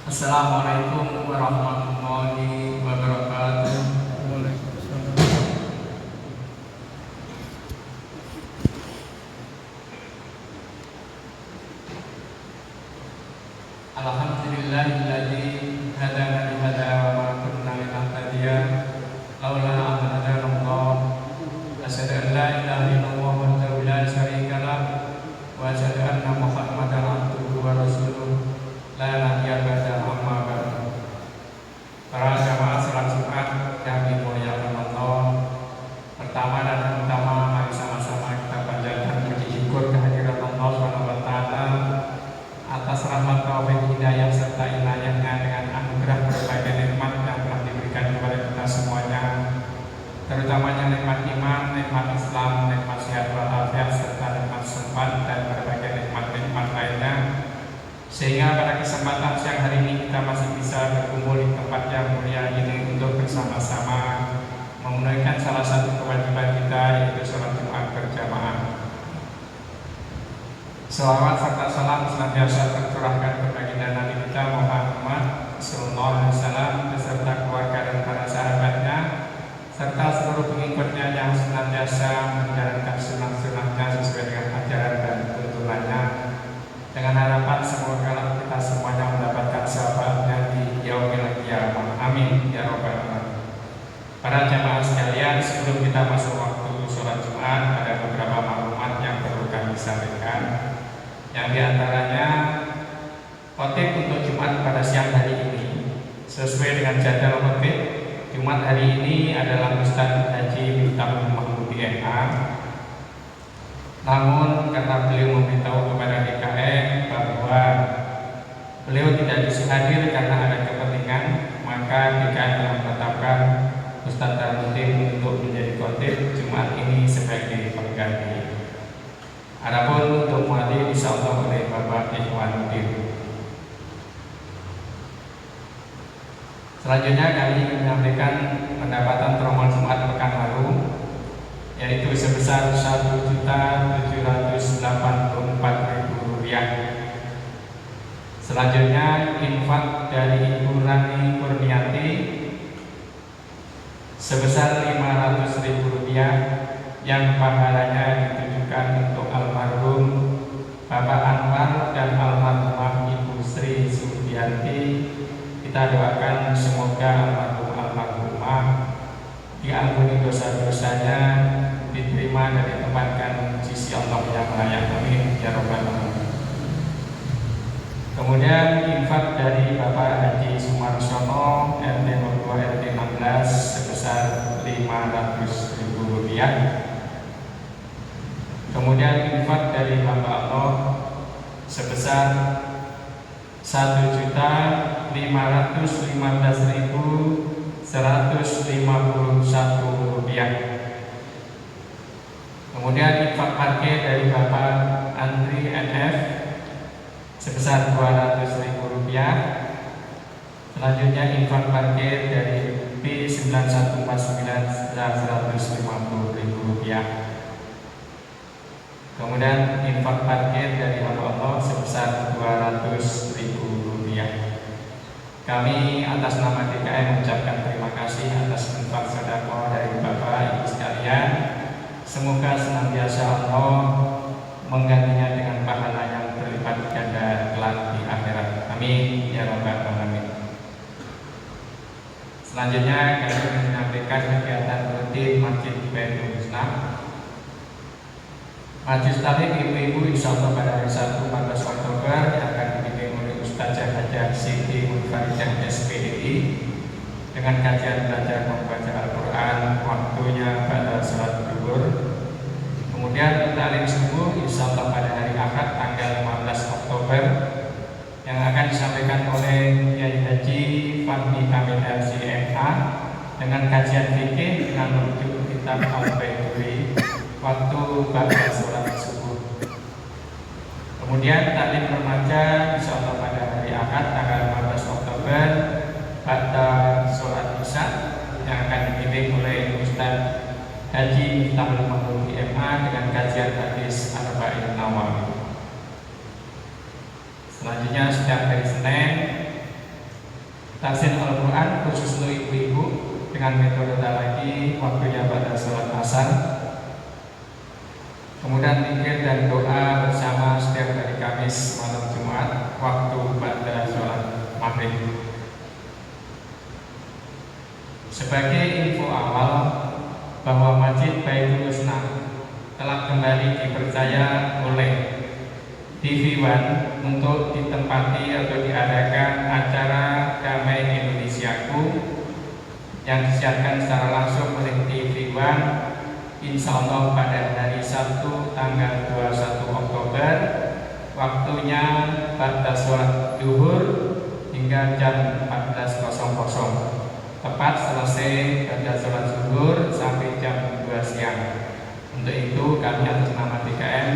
Assalamualaikum warahmatullahi wabarakatuh. Alhamdulillahilladzi hadana li hada wa ma kunna linahtadiya laula an hadanallah. Asyhadu an la ilaha illallah wahdahu la syarika lah wa asyhadu anna Muhammadan abduhu wa rasuluh la nabiyya ba'da amma ba'du. Para jamaah salat Jumat yang dimuliakan Allah, pertama dan utama mari sama-sama kita panjatkan puji syukur kehadirat Allah Subhanahu wa taala atas rahmat taufik hidayah serta inayahnya dengan anugerah berbagai nikmat yang telah diberikan kepada kita semuanya, terutamanya nikmat iman, nikmat Islam, nikmat sehat walafiat serta nikmat sempat dan berbagai nikmat-nikmat lainnya, sehingga pada kesempatan siang hari ini kita masih bisa berkumpul di tempat yang mulia ini untuk bersama-sama menunaikan salah satu kewajiban kita, yaitu sholat Jumat berjamaah. Selawat serta salam senantiasa tercurahkan kepada Nabi kita Muhammad sallallahu alaihi wasallam beserta keluarga dan para sahabatnya serta seluruh pengikutnya yang senantiasa menjalankan sunnah-sunnahnya sesuai dengan ajaran dan tuntunannya, dengan harapan semoga kita semuanya mendapatkan syafaatnya di yaumil qiyamah. Amin ya rabbal alamin. Para jamaah sekalian, sebelum kita masuk waktu sholat Jumat, ada beberapa maklumat yang perlu kami sampaikan. Yang diantaranya, khotib untuk Jumat pada siang hari ini sesuai dengan jadwal khotib Jumat hari ini adalah Ustaz Haji Miftahul Mahmudi MA. Namun karena beliau memberitahu kepada DKM bahwa beliau tidak bisa hadir karena ada kepentingan, maka DKM telah menetapkan Ustaz Tarmuddin untuk menjadi khotib Jumat ini sebagai pengganti. Adapun untuk muadzin insyaallah oleh Bapak Ikhwanuddin. Selanjutnya kami menyampaikan pendapatan promo Jumat pekan lalu, yaitu sebesar Rp1.784.000. Selanjutnya infak dari Ibu Rani Kurniati sebesar Rp500.000 yang pahalanya ditujukan untuk almarhum Bapak Anwar dan almarhumah Ibu Sri Sudianti. Kita doakan semoga almarhumah diampuni dosa-dosanya, diterima dan ditempatkan di sisi Allah yang layak. Amin ya rabbal alamin. Kemudian infak dari Bapak Haji Sumarsono RT 02 RT 16 sebesar Rp500.000. Kemudian infak dari hamba Allah sebesar Rp1.515.151. Kemudian infak parkir dari Bapak Andri NF sebesar Rp200.000. Selanjutnya infak parkir dari B9149 Rp150.000. Kemudian infak parkir dari hamba Allah sebesar Rp200.000. Kami atas nama DKM mengucapkan terima kasih atas infak sedekah dari Bapak Ibu sekalian. Semoga senantiasa Allah menggantinya dengan pahala yang berlipat ganda kelak di akhirat. Amin ya rabbal alamin. Selanjutnya kami menyampaikan kegiatan rutin Masjid Baitul Islam. Majelis Taklim ibu-ibu insyaallah pada hari Sabtu 14 Oktober yang akan dipimpin oleh Ustazah Hajah Siti Munfaridah SPDI dengan kajian belajar membaca Al-Quran, waktunya pada salat zuhur. Kemudian taklim subuh insyaallah pada hari Ahad tanggal 15 Oktober yang akan disampaikan oleh Kiai Haji Fahmi Kamil LCMA dengan kajian fikih dengan merujuk kitab Al-Baituri waktu ba'da sholat subuh. Kemudian taklim remaja insyaallah pada hari Ahad tanggal 15 Oktober ba'da sholat isya yang akan dibimbing oleh Ustaz Haji Miftahul Mahmudi MA dengan kajian hadis Arba'in Nawawi. Selanjutnya setiap hari Senin tafsir Al-Quran khusus untuk ibu-ibu dengan metode talaki, waktunya pada sholat asar. Kemudian zikir dan doa bersama setiap hari Kamis malam Jumat waktu pada sholat maghrib. Sebagai info awal bahwa Masjid Baitul Husna telah kembali dipercaya oleh TV One untuk ditempati atau diadakan acara Damai Indonesiaku yang disiarkan secara langsung oleh TV One, insya Allah pada hari Sabtu tanggal 21 Oktober, waktunya pada sholat duhur hingga jam 14.00, tepat selesai pada sholat zuhur sampai jam 2 siang. Untuk itu kami atas nama DKM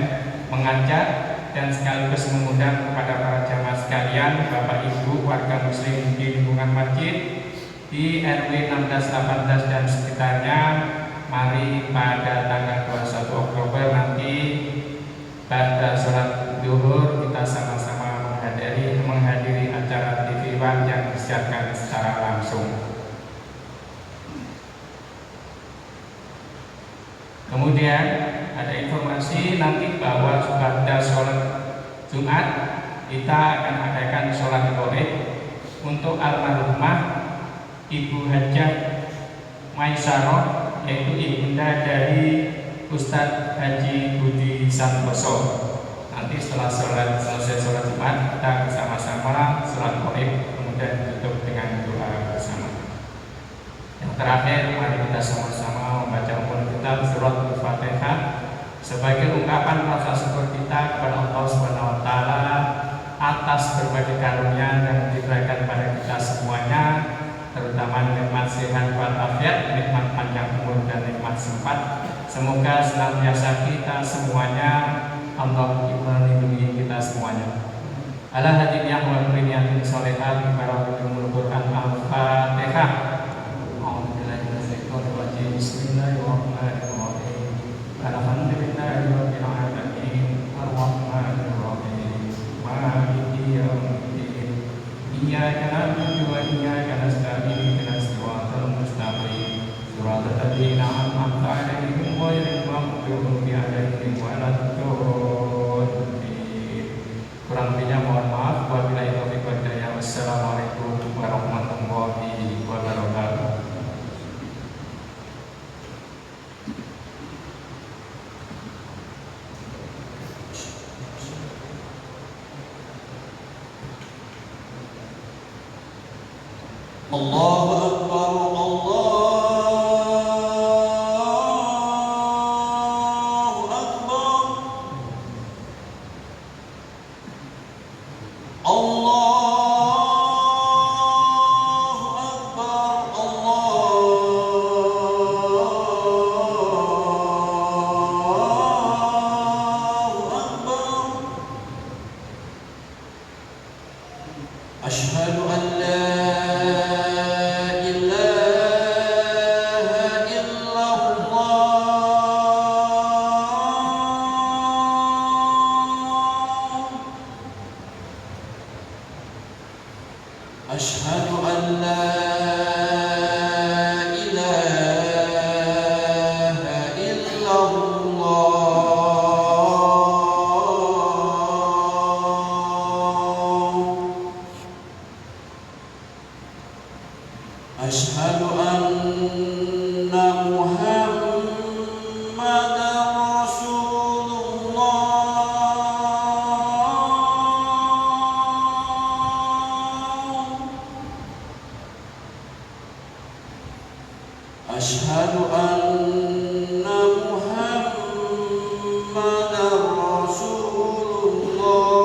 mengajak dan sekaligus mengundang kepada para jamaah sekalian, Bapak Ibu warga Muslim di lingkungan masjid di RW 16, 18 dan sekitarnya, mari pada tanggal 21 Oktober nanti pada sholat duhur kita sama-sama menghadiri acara TV One yang disiarkan secara langsung. Kemudian ada informasi nanti bahwa pada sholat Jumat kita akan adakan sholat Ghaib untuk almarhumah Ibu Hajah Maisarah, yaitu ibunda dari Ustadz Haji Budi Santoso. Nanti setelah selesai sholat Jumat kita bersama-sama sholat Ghaib, kemudian ditutup dengan doa bersama. Yang terakhir, mari kita sama-sama membaca kitab surat Al-Fatihah sebagai ungkapan rasa syukur kita kepada Allah Subhanahu wa taala atas berbagai karunia yang diberikan pada kita semuanya, terutama nikmat sehat walafiat, nikmat panjang umur dan nikmat sempat. Semoga senantiasa kita semuanya Allah melindungi kita semuanya. Ala hadiyah wa qurniyatin sholihat bi barakatil Quran Al-Fatihah. Bismillahirrahmanirrahim. Alhamdulillahirabbil alamin. Arrahmanir rahim. Maliki yaumiddin. Iyyaka na'budu wa iyyaka nasta'in. Ihdinas siratal mustaqim. Siratal ladzina an'amta 'alaihim ghairil maghdubi 'alaihim waladdallin. Kurang lebihnya mohon maaf. Wabillahi taufiq wal hidayah. Wassalamualaikum warahmatullahi wabarakatuh. Allahu Akbar, Allahu Akbar, Allahu Akbar, Allahu Akbar. Asyhadu an la Asyhadu an la ilaha illallah. Asyhadu anna Muhammadar Rasulullah. Asyhadu anna Muhammadar Rasulullah.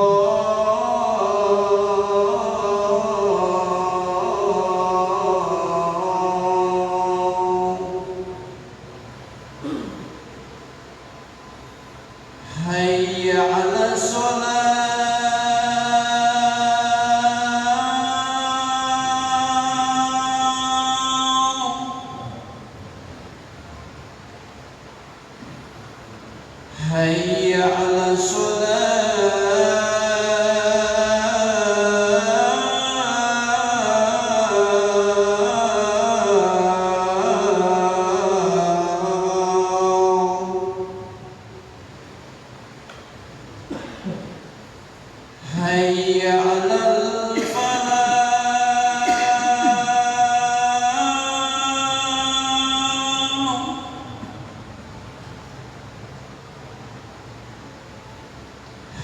Hayya 'alas shalah. Hayya 'alas shalah. حي على الفلاح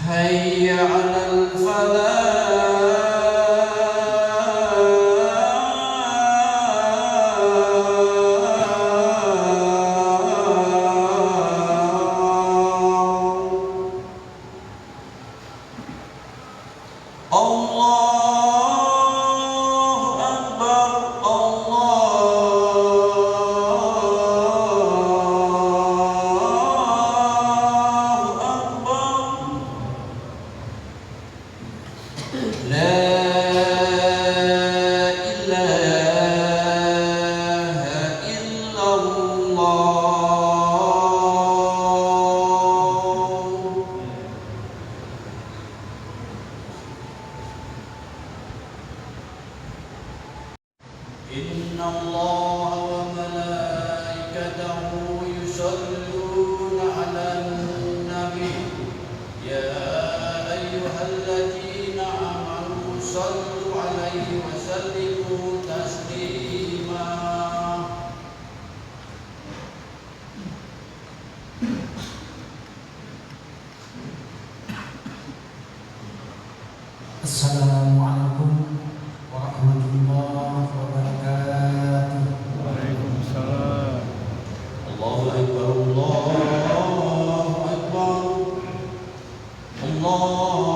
حي على إن الله وملائكته يصلون على النبي يا أيها الذين آمنوا صلوا عليه وسلموا تسليما Assalamualaikum warahmatullahi wabarakatuh. Waalaikumsalam. Allahu Akbar Allahu Akbar Allahu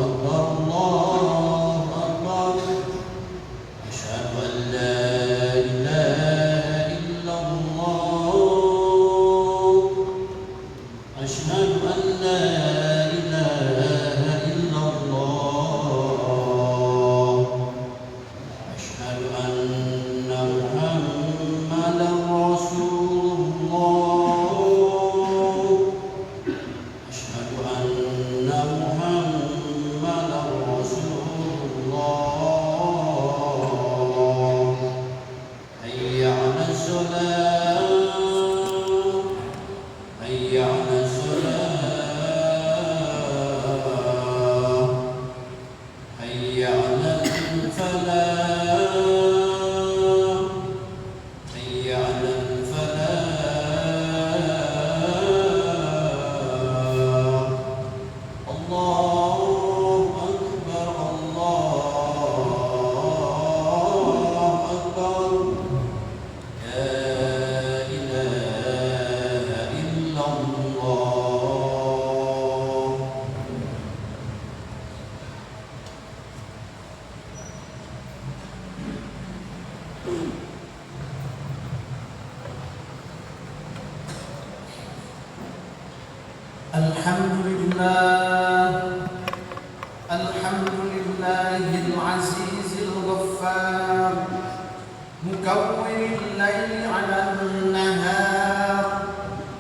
Akbar Allahu Akbar Asyhadu an la ilaha illallah Asyhadu an la ilaha illallah Asyhadu anna Muhammadan Rasulullah Asyhadu anna Muhammadan Rasulullah Hayya 'alas salat Hayya 'alas salat Hayya 'alal falah Hayya 'alal falah Allahu Akbar Allahu Akbar La ilaha illallah Alhamdulillahil azizil ghaffar mukawwiril laili 'alan nahar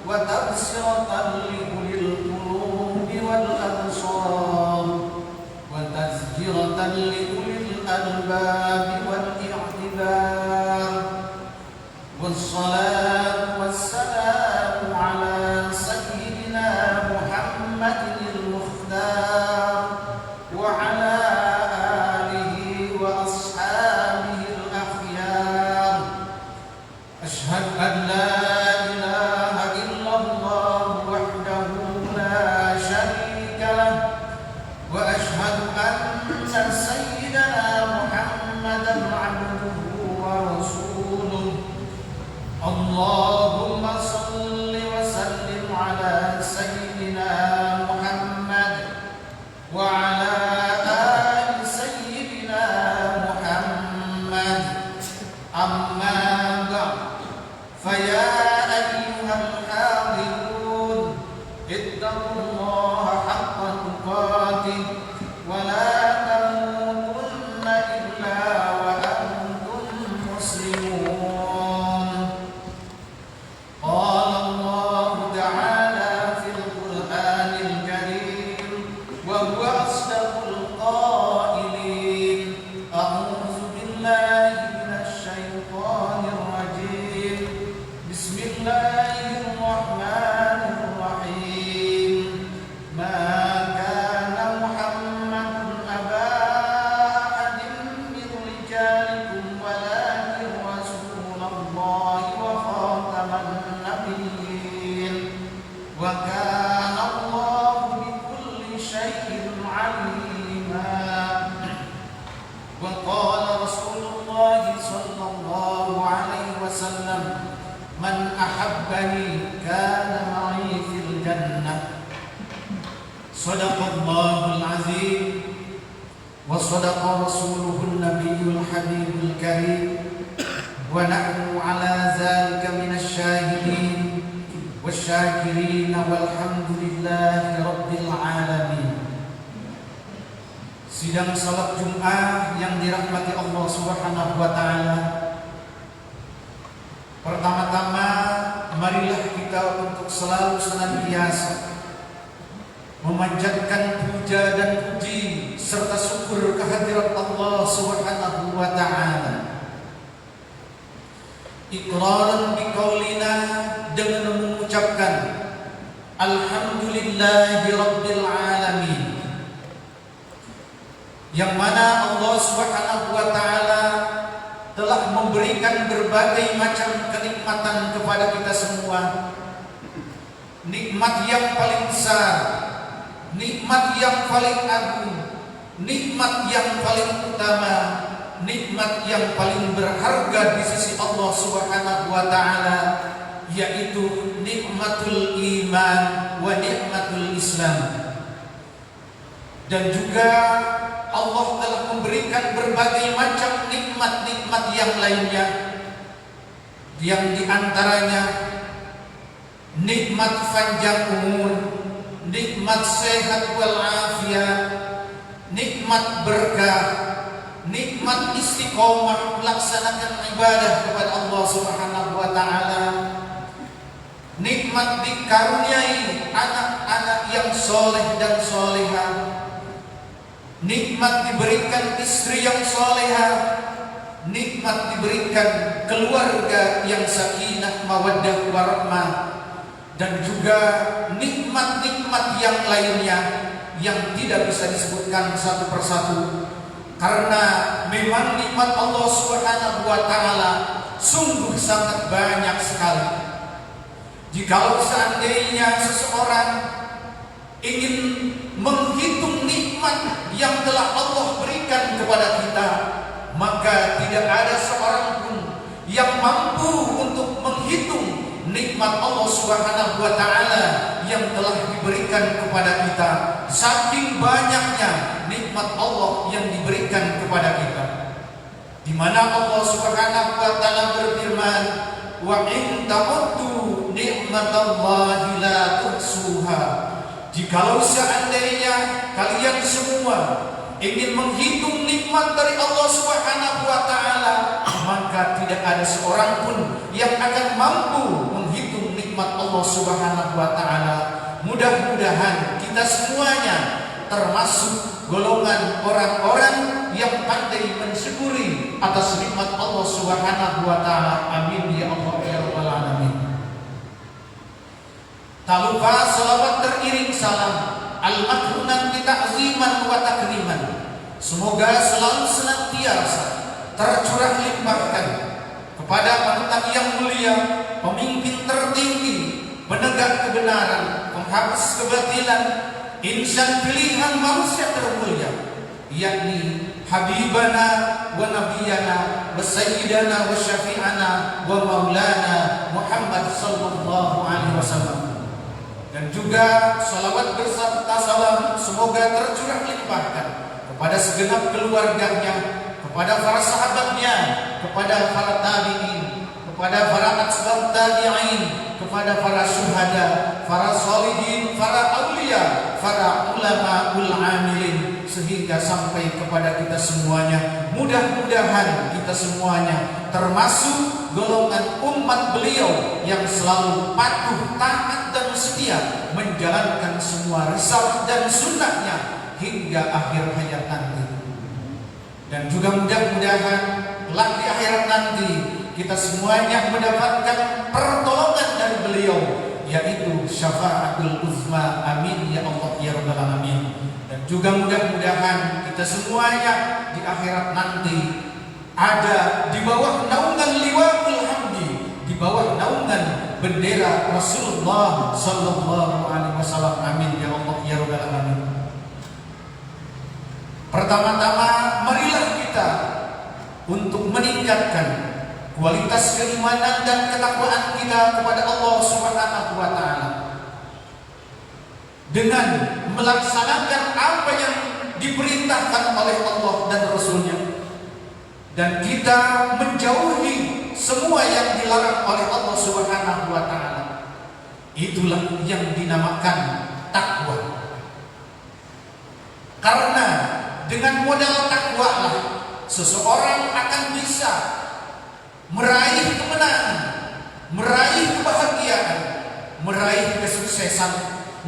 wa tabsiratan li ulil qulubi wal absar wa tazkiratan li ulil albab wal i'tibar wassalatu wassalamu ala sayyidina Muhammadil mukhtar wa ala alihi wa ashabihil akhyar ashhadu an la ilaha illallah wahdahu la syarika lah wa ashhadu anna sayyidana Muhammadan 'abduhu wa rasuluh Allahumma salli wa sallim ala sayyidina Muhammad wa ala ali sayyidina Muhammad amma ba'd faya ayyuhal hadirun ittaqullaha haqqa tuqatih wa la tamutunna illa wa antum muslimun qala Allah ta'ala fil Qur'anil Karim wa huwa asdaqul qailin a'udzu billahi minasy syaithanir rajim bismillahirrahmanirrahim Sadaqallahul azim wa sadaqa rasuluhun nabiyul habibul karim wa nahnu ala zalika minasy syahidin wasyakirin walhamdulillahi rabbil alamin. Sidang salat Jumat yang dirahmati Allah Subhanahu wa taala. Pertama-tama marilah kita untuk selalu senantiasa memanjatkan puja dan puji serta syukur kehadirat Allah Subhanahu wa taala. Iqraran biqaulina, dengan mengucapkan alhamdulillahi rabbil alamin, yang mana Allah Subhanahu wa taala telah memberikan berbagai macam kenikmatan kepada kita semua. Nikmat yang paling besar, nikmat yang paling agung, nikmat yang paling utama, nikmat yang paling berharga di sisi Allah Subhanahu wa taala, yaitu nikmatul iman wa nikmatul Islam. Dan juga Allah telah memberikan berbagai macam nikmat-nikmat yang lainnya, yang diantaranya nikmat panjang umur, nikmat sehat walafiat, nikmat berkah, nikmat istiqomah melaksanakan ibadah kepada Allah Subhanahu wa taala, nikmat dikaruniai anak-anak yang soleh dan solehah, nikmat diberikan istri yang solehah, nikmat diberikan keluarga yang sakinah mawaddah warahmah, dan juga nikmat-nikmat yang lainnya yang tidak bisa disebutkan satu persatu, karena memang nikmat Allah Subhanahu wa taala sungguh sangat banyak sekali. Jikalau seandainya seseorang ingin menghitung nikmat yang telah Allah berikan kepada kita, maka tidak ada seorang pun yang mampu untuk menghitung nikmat Allah Subhanahu wa taala yang telah diberikan kepada kita. Saking banyaknya nikmat Allah yang diberikan kepada kita, di mana Allah Subhanahu wa taala berfirman, wa in ta'uddu ni'matallahi la tuhsuha. Jikalau seandainya kalian semua ingin menghitung nikmat dari Allah Subhanahu wa taala, maka tidak ada seorang pun yang akan mampu menghitung nikmat Allah Subhanahu wa taala. Mudah-mudahan kita semuanya termasuk golongan orang-orang yang pandai mensyukuri atas nikmat Allah Subhanahu wa taala. Amin ya Allah ya rabbal alamin. Tak lupa salawat teriring salam al-madhunan bita'ziman wa takriman, semoga selalu senantiasa tercurah limpahkan kepada panutan yang mulia, pemimpin tertinggi, penegak kebenaran, penghapus kebatilan, insan pilihan manusia termulia, yakni Habibana wa Nabiyana wa Sayyidana wa Syafi'ana wa Maulana Muhammad sallallahu alaihi wasallam. Dan juga salawat berserta salam semoga tercurah limpahkan kepada segenap keluarganya, kepada para sahabatnya, kepada para tabi'in, kepada para atba'ut tabi'in, kepada para syuhada, para sholihin, para aulia, para ulamaul amilin, sehingga sampai kepada kita semuanya. Mudah-mudahan kita semuanya termasuk golongan umat beliau yang selalu patuh, taat dan setia menjalankan semua risalah dan sunnahnya hingga akhir hayat nanti. Dan juga mudah-mudahan kelak di akhirat nanti kita semuanya mendapatkan pertolongan dari beliau, yaitu syafaatul uzma. Amin ya Allah ya rabbal alamin. Dan juga mudah-mudahan kita semuanya di akhirat nanti ada di bawah naungan liwa'ul hamdi, di bawah naungan bendera Rasulullah sallallahu alaihi wasallam. Amin ya Allah ya rabbal alamin. Pertama-tama marilah kita untuk meningkatkan kualitas keimanan dan ketakwaan kita kepada Allah Subhanahu wa taala. dengan melaksanakan apa yang diperintahkan oleh Allah dan Rasulnya, dan kita menjauhi semua yang dilarang oleh Allah Subhanahu wa Ta'ala. Itulah yang dinamakan takwa. Karena dengan modal takwa lah seseorang akan bisa meraih kemenangan, meraih kebahagiaan, meraih kesuksesan,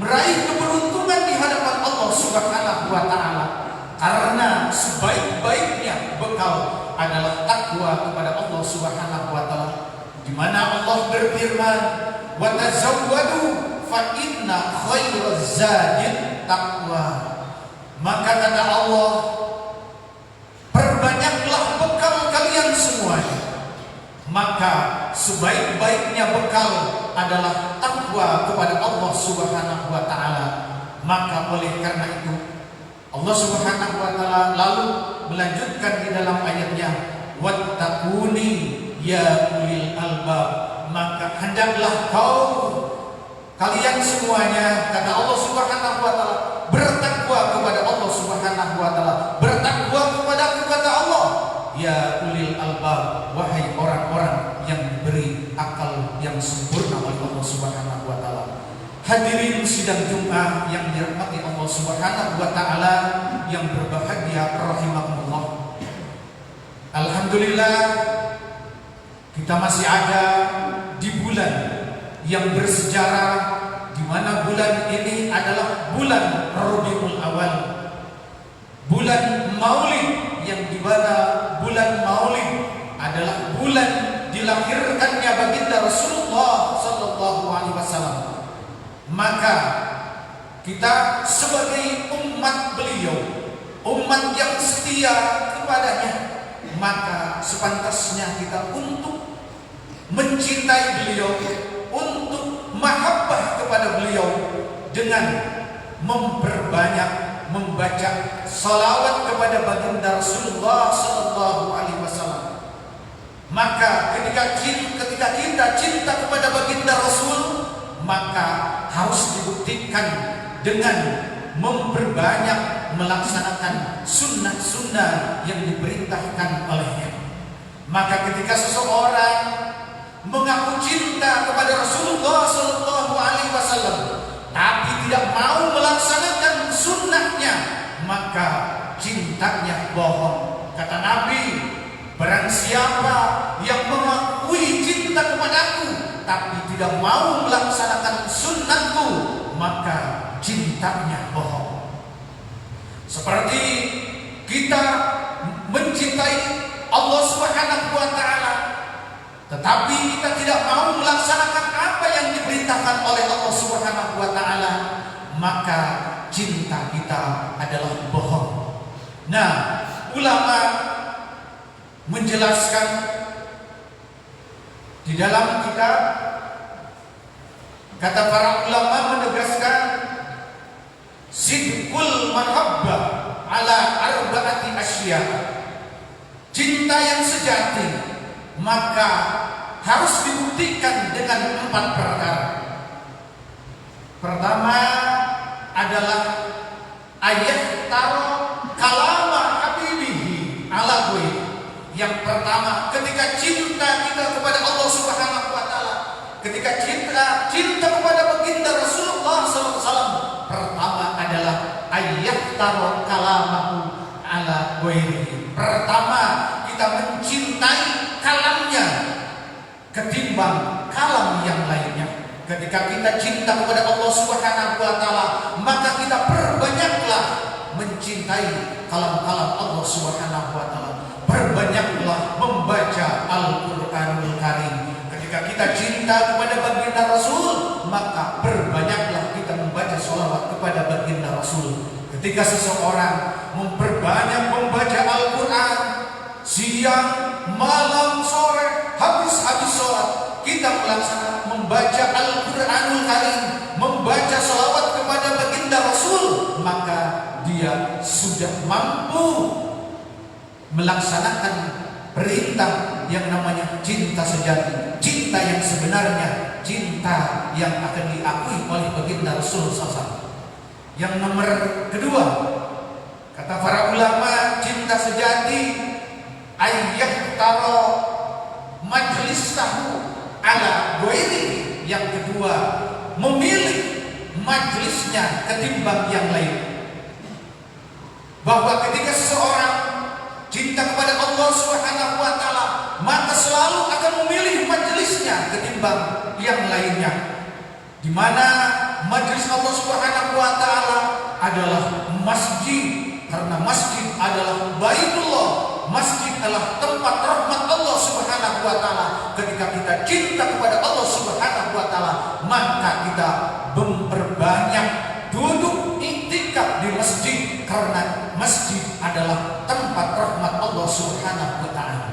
meraih keberuntungan di hadapan Allah Subhanahu wa Ta'ala. Karena sebaik-baiknya bekal adalah takwa kepada Allah Subhanahu wa Ta'ala, di mana Allah berfirman, "Wa tazawwadu fa inna khairaz zadit taqwa." Maka kata Allah, perbanyaklah bekal kalian semuanya. Maka sebaik-baiknya bekal adalah takwa kepada Allah Subhanahu wa Ta'ala. Maka oleh karena itu Allah Subhanahu wa Ta'ala lalu melanjutkan di dalam ayatnya, "Wattaquni ya ulil albab." Maka hendaklah kalian semuanya, kata Allah Subhanahu wa Ta'ala, bertakwa kepada Allah Subhanahu wa Ta'ala. Bertakwa kepadaku, kata Allah, ya ulil albab, wahai orang-orang yang diberi akal yang sempurna oleh Allah Subhanahu wa Ta'ala. Hadirin sidang Jumat yang dirahmati Allah Subhanahu wa Ta'ala, yang berbahagia rahimakumullah. Alhamdulillah, kita masih ada di bulan yang bersejarah, di mana bulan ini adalah bulan Rabiul Awal, bulan Maulid, yang di mana bulan Maulid adalah bulan dilahirkannya baginda Rasulullah sallallahu alaihi wasallam. Maka kita sebagai umat beliau, umat yang setia kepadanya, maka sepantasnya kita untuk mencintai beliau, untuk mahabbah kepada beliau dengan memperbanyak membaca salawat kepada baginda Rasulullah sallallahu alaihi wasallam. Maka ketika kita cinta kepada baginda Rasul, maka harus dibuktikan dengan memperbanyak melaksanakan sunnah-sunnah yang diperintahkan olehnya. Maka ketika seseorang mengaku cinta kepada Rasulullah sallallahu alaihi wasallam tapi tidak mau melaksanakan sunnahnya, maka cintanya bohong. Kata Nabi, barang siapa yang mengakui cinta kepadaku tapi tidak mau melaksanakan sunnahku, maka cintanya bohong. Seperti kita mencintai Allah Subhanahu wa Ta'ala, tetapi kita tidak mau melaksanakan apa yang diperintahkan oleh Allah Subhanahu wa Ta'ala, maka cinta kita adalah bohong. Nah, ulama menjelaskan di dalam kitab, kata para ulama menegaskan, sidqul mahabbah ala arba'ati asya. Cinta yang sejati maka harus dibuktikan dengan 4 perkara. Pertama adalah ayat taro kalama habibihi ala gue. Yang pertama, ketika cinta kita kepada Allah Subhanahu wa Ta'ala, ketika cinta kepada baginda Rasulullah SAW, pertama adalah ayat taro kalamahu ala gue. Pertama, kita mencintai kalamnya ketimbang kalam yang lainnya. Ketika kita cinta kepada Allah Subhanahu wa Ta'ala, maka kita perbanyaklah mencintai kalam-kalam Allah Subhanahu wa Ta'ala. Perbanyaklah membaca Al-Qur'anul Karim. Ketika kita cinta kepada baginda Rasul, maka perbanyaklah kita membaca sholawat kepada baginda Rasul. Ketika seseorang memperbanyak membaca Al-Quran, siang, malam, sore, habis sholat, kita melaksanakan membaca Al-Quranul Karim, membaca sholawat kepada baginda Rasul, maka dia sudah mampu melaksanakan perintah yang namanya cinta sejati, cinta yang sebenarnya, cinta yang akan diakui oleh baginda Rasul SAW. Yang nomor kedua, kata para ulama, cinta sejati ayyah taro majlisahu ala ghairi. Yang kedua, memilih majlisnya ketimbang yang lain. Bahwa ketika seseorang cinta kepada Allah Subhanahu wa taala, maka selalu akan memilih majlisnya ketimbang yang lainnya. Di mana majlis Allah Subhanahu wa taala adalah masjid, karena masjid adalah Baitullah. Masjid adalah tempat rahmat Allah Subhanahu wa taala. Ketika kita cinta kepada Allah Subhanahu wa taala, maka kita memperbanyak duduk iktikaf di masjid, karena masjid adalah tempat rahmat Allah Subhanahu wa taala.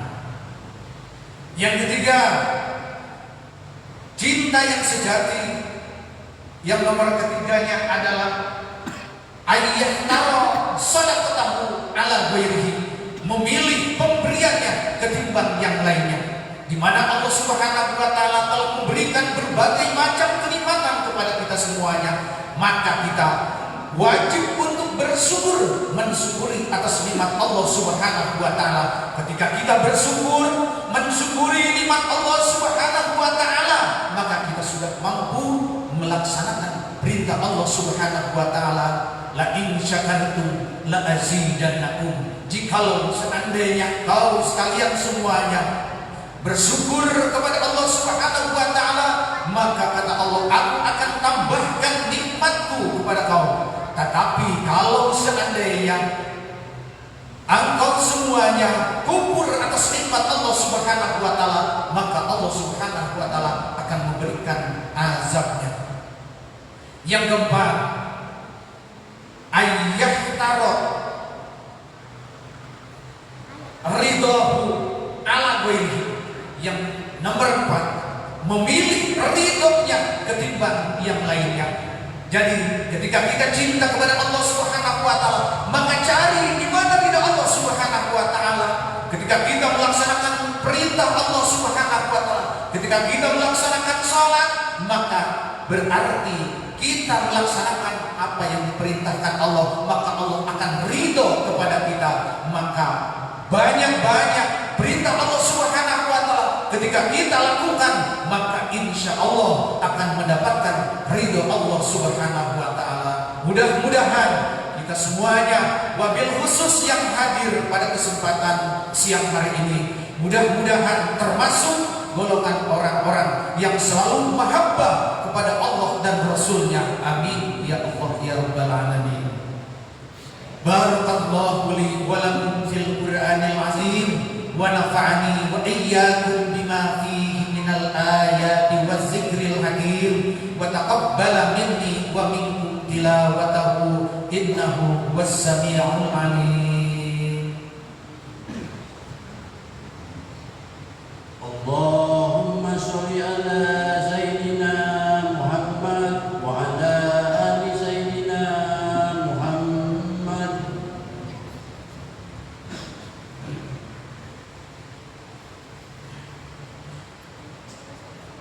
Yang ketiga, cinta yang sejati. Yang nomor ketiganya adalah ayyahtaro sadaqatahu ala ghairihi, memilih pemberiannya ketimbang yang lainnya. Di mana Allah Subhanahu wa taala telah memberikan berbagai macam kenikmatan kepada kita semuanya, maka kita wajib untuk bersyukur, mensyukuri atas nikmat Allah Subhanahu wa taala. Ketika kita bersyukur, mensyukuri nikmat Allah Subhanahu wa taala, maka kita sudah mampu melaksanakan perintah Allah Subhanahu wa taala, la in syakartum la azidannakum. Jikalau seandainya kau sekalian semuanya bersyukur kepada Allah Subhanahu wa taala, maka kata Allah, aku akan tambahkan nikmatku kepada kau. Tetapi kalau seandainya engkau semuanya kufur atas nikmat Allah Subhanahu wa taala, maka Allah Subhanahu wa taala akan memberikan azabnya. Yang keempat, ayyahtaro ridahu ala ghairihi. Yang nomor 4, memilih ridhonya ketimbang yang lainnya. Jadi ketika kita cinta kepada Allah Subhanahu wa taala, maka cari di mana ridha Allah Subhanahu wa taala. Ketika kita melaksanakan perintah Allah Subhanahu wa taala, ketika kita melaksanakan salat, maka berarti kita melaksanakan apa yang diperintahkan Allah, maka Allah akan ridho kepada kita. Maka banyak-banyak perintah Allah Subhanahu wa taala ketika kita lakukan, maka insya Allah akan mendapatkan ridho Allah Subhanahu wa taala. Mudah-mudahan kita semuanya, wabil khusus yang hadir pada kesempatan siang hari ini, mudah-mudahan termasuk golongan orang-orang yang selalu mahabbah kepada Allah dan Rasulnya. Amin ya Allah ya Rabbal Alamin. Barakallahu li wa lakum fil Qur'anil azim, wa nafa'ani wa iyyakum bima fihi minal ayati waz zikril hakim, wa taqabbala minni wa minkum tilawatahu innahu was sami'ul alim. Allahumma sholli ala sayyidina Muhammad wa ala ali sayyidina Muhammad.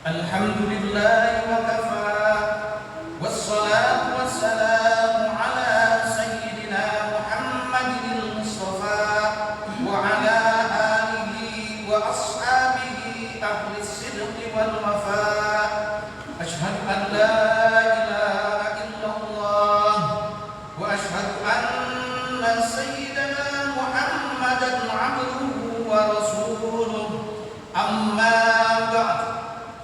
Alhamdulillah wa kafa, wassalatu wassalamu ala sayyidina Muhammadil Mustafa wa ala alihi wa ashabihi ahli sidqi wal wafa. Ashhadu an la ilaha illallah wa ashhadu anna sayyidina Muhammadan abduhu wa rasuluh. Amma ba'd,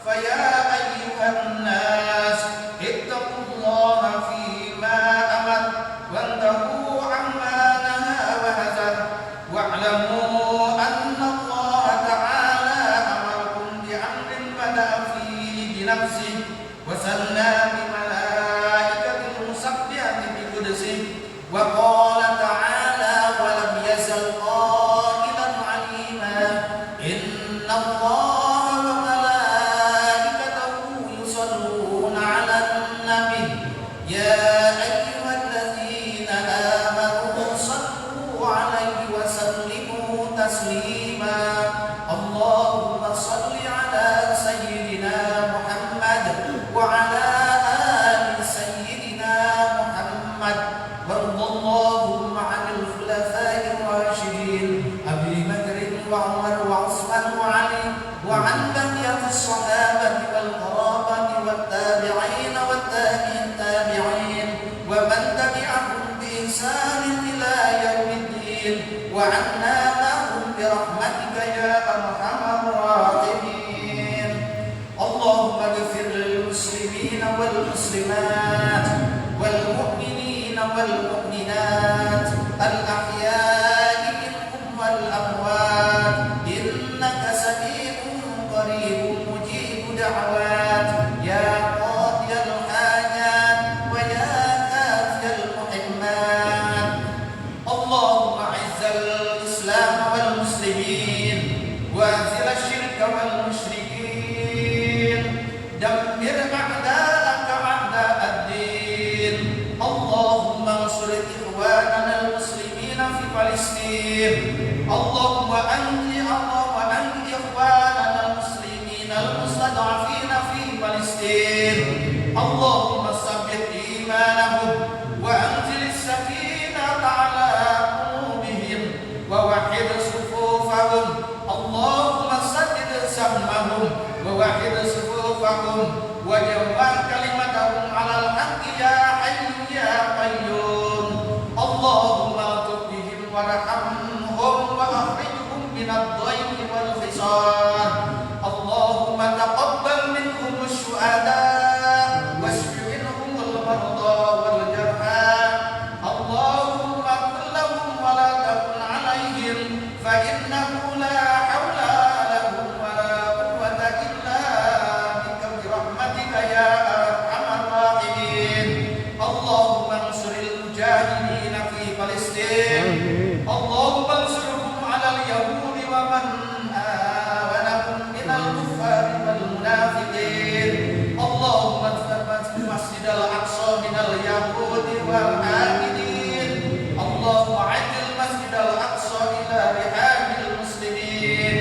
فيا أيها الناس اتقوا الله فيما أمر وانتهوا عما نهى وهزر واعلموا أن الله تعالى أمركم بأمر بدأ فيه بنفسه وثنى بملائكة المسبحة بقدسه وقال تعالى ولم يزل قائلا عليما إن الله تسليما. اللهم صل على سيدنا محمد وعلى آل سيدنا محمد والمسلمات والمؤمنين والمؤمنات الأحياء منهم والأموات إنك سميع قريب مجيب دعوات يا قاضي الحاجات ويا كافي المحمات. اللهم أعز الإسلام والمسلمين وأذل الشرك والمشركين دمر أعداءك أعداء الدين. اللهم انصر إخواننا المسلمين في فلسطين. اللهم أنجي إخواننا المسلمين المستضعفين في فلسطين. اللهم ثبت إيمانهم وأنزل السكينة على قلوبهم ووحد صفوفهم. اللهم سدد سهمهم ووحد صفوفهم وجمع كلمتهم على الحق يا حي يا قيوم. اللهم الطف بهم وارحمهم وأخرجهم من الضيق والخسار. اللهم تقبل منهم الشهداء واشف منهم المرضى والجرحى. اللهم كن لهم ولا تكن عليهم فإنه لا حول لهم ولا قوة إلا بك برحمتك يا أرحم الراحمين. اللهم انصر المجاهدين في فلسطين. اللهم انصرهم على اليهود ومن آونهم من الكفار والمنافقين. اللهم ثبت المسجد الأقصى من اليهود والعابدين. اللهم عد المسجد الأقصى إلى رحاب المسلمين.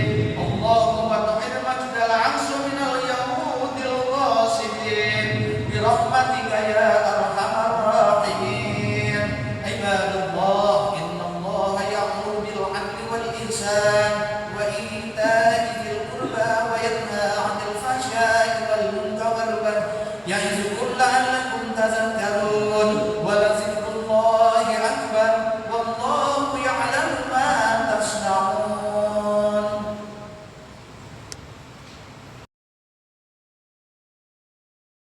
اللهم طهر مسجد الأقصى من اليهود الغاصبين برحمتك يا أرحم الراحمين. عباد الله إن الله يأمر بالعدل والإحسان وإيتاء